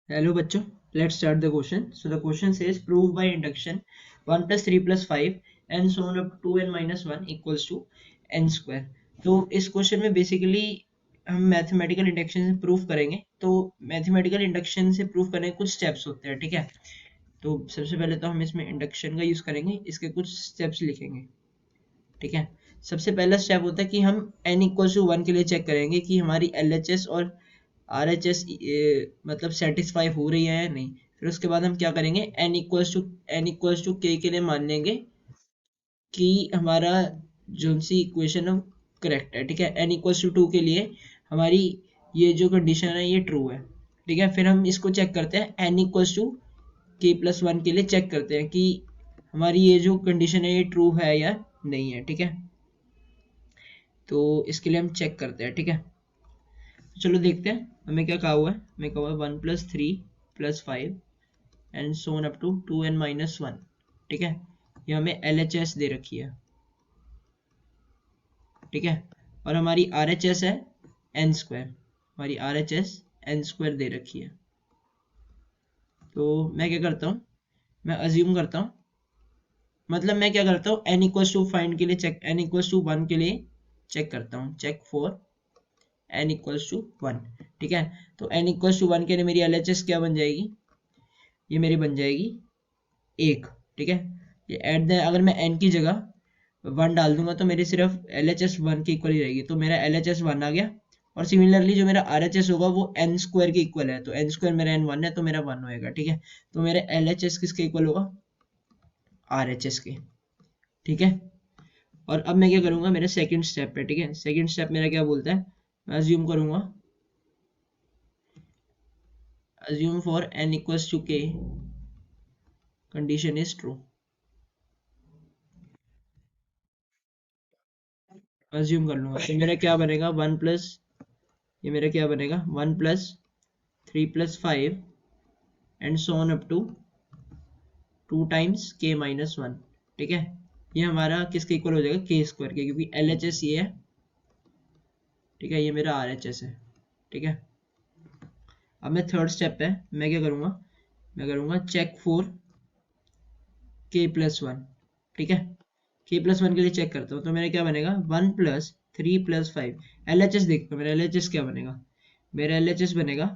Hello बच्चों, let's start the question. So the question says prove by induction 1 plus 3 plus 5 and so on up to 2n minus 1 equals to n square. तो इस question में basically हम mathematical induction से proof करेंगे. तो mathematical induction से proof करने के कुछ स्टेप्स होते हैं, ठीक है. तो सबसे पहले तो हम इसमें इंडक्शन का यूज करेंगे, इसके कुछ स्टेप्स लिखेंगे, ठीक है. सबसे पहला स्टेप होता है कि हम n इक्वल टू 1 के लिए चेक करेंगे कि हमारी LHS और RHS मतलब सेटिस्फाई हो रही है या नहीं. फिर उसके बाद हम क्या करेंगे, n इक्वल्स टू k के लिए मान लेंगे कि हमारा जो सी इक्वेशन है करेक्ट है, ठीक है. n इक्वल्स टू 2 के लिए हमारी ये जो कंडीशन है ये ट्रू है, ठीक है. फिर हम इसको चेक करते हैं n equals to k plus 1 के लिए चेक करते हैं कि हमारी ये जो कंडीशन है ये ट्रू है या नहीं है, ठीक है. तो इसके लिए हम चेक करते हैं, ठीक है. चलो देखते हैं हमें क्या कहा हुआ है. हमें कहा हुआ है 1 plus 3 plus 5 and so on up to 2n minus 1, ठीक है. ये हमें LHS दे रखी है, ठीक है. और हमारी RHS है n स्क्वायर, हमारी RHS n स्क्वायर दे रखी है. तो मैं क्या करता हूँ, मैं अज्यूम करता हूँ, मतलब मैं क्या करता हूँ n इक्वल्स टू फाइंड के लिए चेक, n इक्वल्स टू 1 के लिए चेक करता हूँ, check for n equals to 1, ठीक है. तो n इक्वल्स टू 1 के लिए मेरी LHS क्या बन जाएगी, ये मेरी बन जाएगी 1, ठीक है. ये एट द अगर मैं n की जगह 1 डाल दूंगा तो मेरी सिर्फ LHS 1 के इक्वल ही रहेगी, तो मेरा LHS 1 आ गया. और सिमिलरली जो मेरा RHS होगा वो n स्क्वायर के इक्वल है, तो n स्क्वायर मेरा n 1 है तो मेरा 1 होएगा, ठीक है. तो मेरा LHS किसके इक्वल होगा, RHS के, ठीक है. और अब मैं क्या करूंगा मेरे सेकंड स्टेप पे, ठीक है. सेकंड स्टेप मेरा क्या बोलता है, मैं अज्यूम करूंगा assume for n equals to k condition is true. Assume कर लूंगा तो मेरा क्या बनेगा 1 प्लस, ये मेरा क्या बनेगा 1 plus 3 plus 5 and so on up to 2 times k minus 1, ठीक है. ये हमारा किसके इक्वल हो जाएगा, k स्क्वायर के, क्योंकि LHS ये है, ठीक है. ये मेरा RHS है, ठीक है. अब मैं थर्ड स्टेप पे मैं क्या करूंगा, मैं करूंगा चेक फॉर k प्लस 1, ठीक है. k प्लस 1 के लिए चेक करता हूँ तो मेरा क्या बनेगा 1 प्लस 3 प्लस 5. LHS देखो मेरा LHS क्या बनेगा, मेरा LHS बनेगा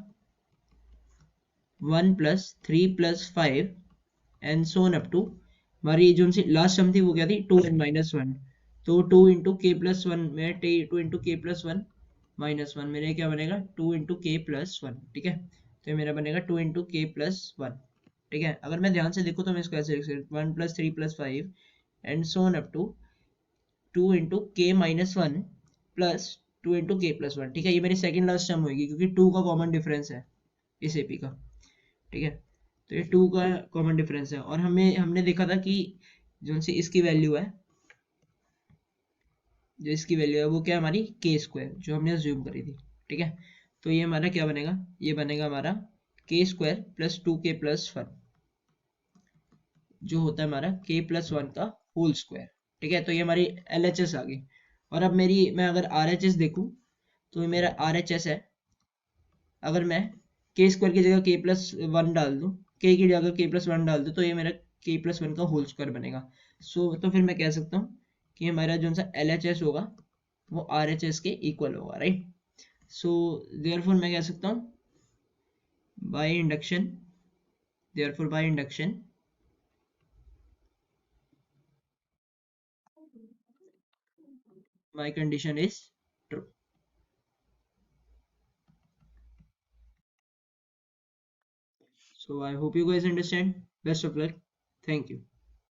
1 plus 3 plus 5 and so on up to, हमारी जो सी लास्ट टर्म थी वो क्या थी 2n माइनस 1. तो 2 इंटू के प्लस वन में 2 इंटू के प्लस 1 माइनस 1, मेरे क्या बनेगा 2 इंटू के प्लस 1, ठीक है. तो ये मेरा बनेगा 2 इंटू के प्लस 1, ठीक है. अगर मैं ध्यान से देखूँ तो मैं इसको ऐसे लिख सकता हूँ 1 plus 3 plus 5 and so on up to 2 into k minus 1 plus 2 into k plus 1, ठीक है. ये मेरी सेकंड लास्ट टर्म होगी क्योंकि 2 का कॉमन डिफरेंस है इस एपी का, ठीक है. तो ये 2 का कॉमन डिफरेंस है और हमने देखा था कि जो सी इसकी वैल्यू है, जो इसकी वैल्यू है वो क्या है हमारी के स्क्वायर, जो हमने अज्यूम करी थी, ठीक है. तो ये हमारा क्या बनेगा, ये बनेगा हमारा के स्क्वायर प्लस 2k प्लस 1, जो होता है हमारा k प्लस 1 का होल स्क्वायर, ठीक है. तो ये हमारी LHS आ गई. और अब मेरी मैं अगर RHS देखूं तो ये मेरा RHS है, अगर मैं के स्क्वायर की जगह के प्लस 1 डाल दूं, के की जगह के प्लस 1 डाल दूं तो ये मेरा के प्लस 1 का होल स्क्वायर बनेगा. तो फिर मैं कह सकता हूँ कि हमारा जो सा LHS होगा वो RHS के इक्वल होगा, राइट. सो देयरफॉर मैं कह सकता हूँ by induction, therefore by induction my condition is true. So I hope you guys understand. Best of luck. Thank you.